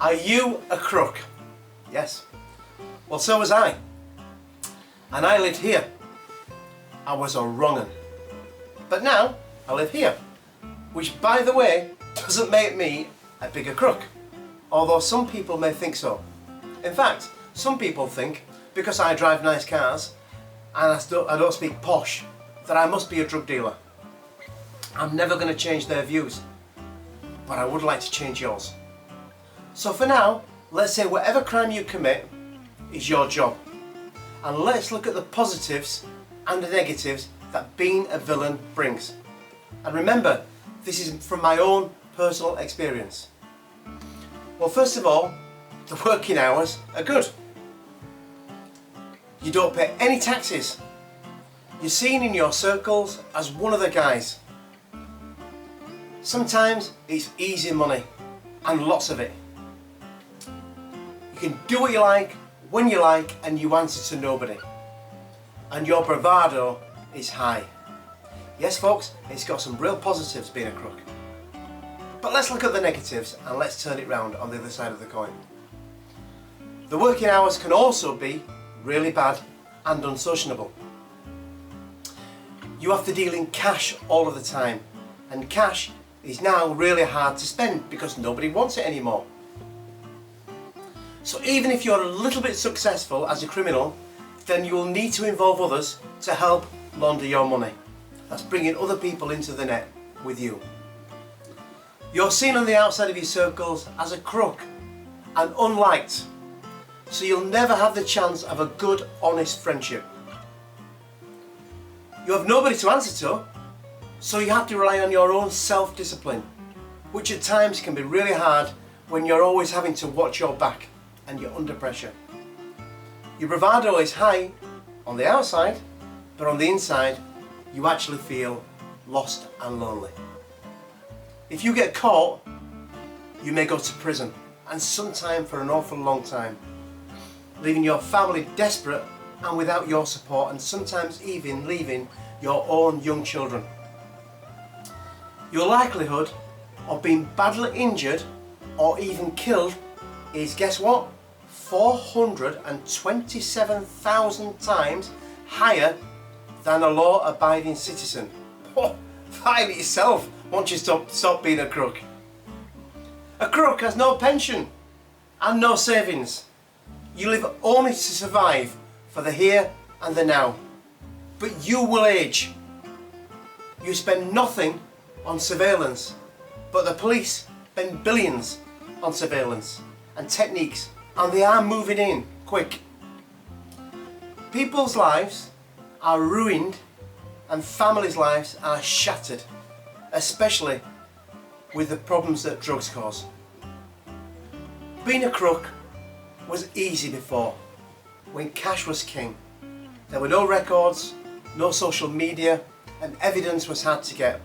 Are you a crook? Yes. Well, so was I. And I lived here. I was a wrong'un. But now I live here, which, by the way, doesn't make me a bigger crook, although some people may think so. In fact, some people think because I drive nice cars and I don't speak posh that I must be a drug dealer. I'm never going to change their views, but I would like to change yours. So for now, let's say whatever crime you commit is your job, and let's look at the positives and the negatives that being a villain brings. And remember, this is from my own personal experience. Well, first of all, the working hours are good. You don't pay any taxes. You're seen in your circles as one of the guys. Sometimes it's easy money, and lots of it. You can do what you like, when you like, and you answer to nobody. And your bravado is high. Yes folks, it's got some real positives being a crook. But let's look at the negatives and let's turn it round on the other side of the coin. The working hours can also be really bad and unsociable. You have to deal in cash all of the time, and cash is now really hard to spend because nobody wants it anymore. So even if you're a little bit successful as a criminal, then you will need to involve others to help launder your money. That's bringing other people into the net with you. You're seen on the outside of your circles as a crook and unliked, so you'll never have the chance of a good, honest friendship. You have nobody to answer to, so you have to rely on your own self-discipline, which at times can be really hard when you're always having to watch your back and you're under pressure. Your bravado is high on the outside, but on the inside you actually feel lost and lonely. If you get caught, you may go to prison, and sometimes for an awful long time, leaving your family desperate and without your support, and sometimes even leaving your own young children. Your likelihood of being badly injured or even killed is, guess what? 427,000 times higher than a law-abiding citizen. Oh, that in itself wants you to stop being a crook. A crook has no pension and no savings. You live only to survive for the here and the now. But you will age. You spend nothing on surveillance, but the police spend billions on surveillance and techniques, and they are moving in quick. People's lives are ruined and families' lives are shattered, especially with the problems that drugs cause. Being a crook was easy before, when cash was king. There were no records, no social media, and evidence was hard to get.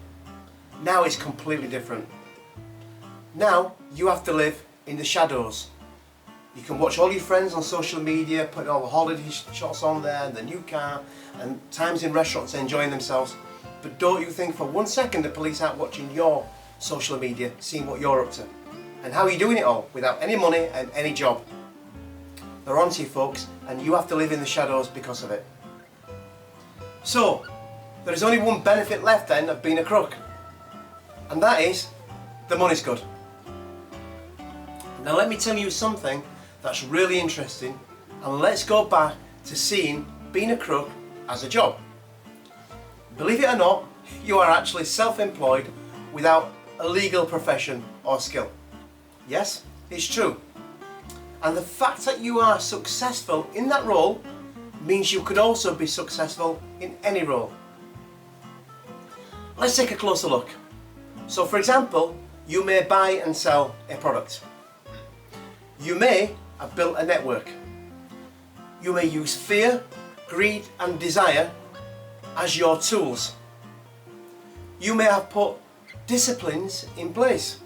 Now it's completely different. Now you have to live in the shadows. You can watch all your friends on social media, putting all the holiday shots on there, and the new car, and times in restaurants enjoying themselves. But don't you think for 1 second the police aren't watching your social media, seeing what you're up to, and how you're doing it all without any money and any job. They're onto you folks, and you have to live in the shadows because of it. So, there is only one benefit left then of being a crook, and that is, the money's good. Now let me tell you something that's really interesting, and let's go back to seeing being a crook as a job. Believe it or not, you are actually self-employed without a legal profession or skill. Yes, it's true. And the fact that you are successful in that role means you could also be successful in any role. Let's take a closer look. So for example, you may buy and sell a product. You may have built a network. You may use fear, greed and desire as your tools. You may have put disciplines in place.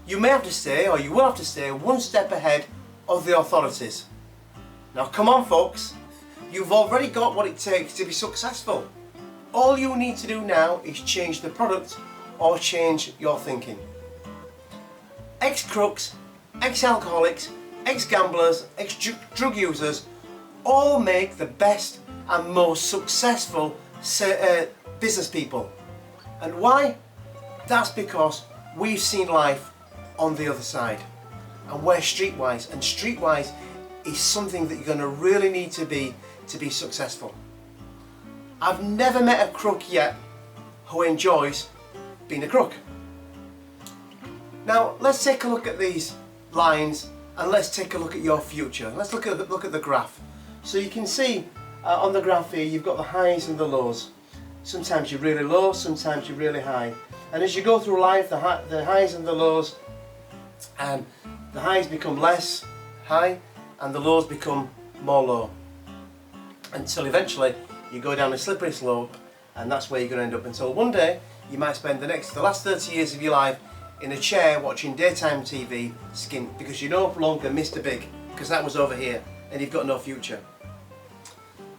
You may have to stay, or you will have to stay, one step ahead of the authorities. Now come on folks, you've already got what it takes to be successful. All you need to do now is change the product or change your thinking. Ex-crooks ex-alcoholics, ex-gamblers, ex-drug users all make the best and most successful business people. And why? That's because we've seen life on the other side, and we're streetwise, and streetwise is something that you're going to really need to be successful. I've never met a crook yet who enjoys being a crook. Now let's take a look at these lines and let's take a look at your future. Let's look at the graph. So you can see on the graph here you've got the highs and the lows. Sometimes you're really low, sometimes you're really high. And as you go through life, the highs and the lows, the highs become less high and the lows become more low. Until eventually you go down a slippery slope, and that's where you're going to end up until one day you might spend the last 30 years of your life in a chair watching daytime TV skint because you're no longer Mr. Big, because that was over here and you've got no future.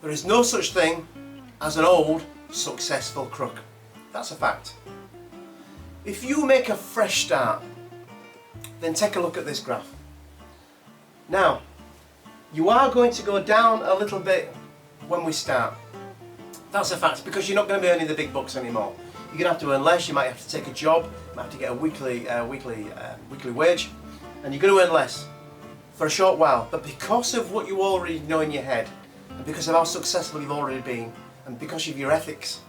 There is no such thing as an old successful crook. That's a fact. If you make a fresh start, then take a look at this graph. Now, you are going to go down a little bit when we start. That's a fact, because you're not going to be earning the big bucks anymore. You're going to have to earn less, you might have to take a job, you might have to get a weekly wage, and you're going to earn less for a short while. But because of what you already know in your head, and because of how successful you've already been, and because of your ethics,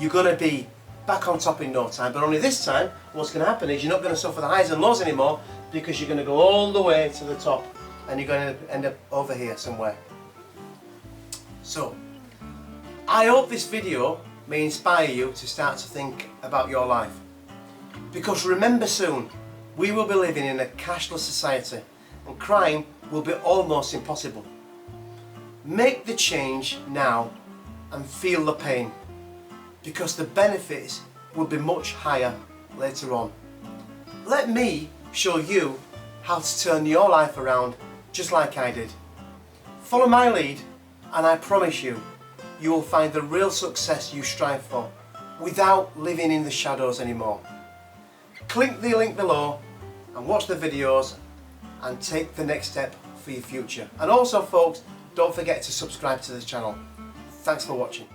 you're going to be back on top in no time. But only this time, what's going to happen is you're not going to suffer the highs and lows anymore, because you're going to go all the way to the top, and you're going to end up over here somewhere. So, I hope this video may inspire you to start to think about your life. Because remember soon, we will be living in a cashless society and crime will be almost impossible. Make the change now and feel the pain, because the benefits will be much higher later on. Let me show you how to turn your life around just like I did. Follow my lead and I promise you, you will find the real success you strive for without living in the shadows anymore. Click the link below and watch the videos and take the next step for your future. And also folks, don't forget to subscribe to this channel. Thanks for watching.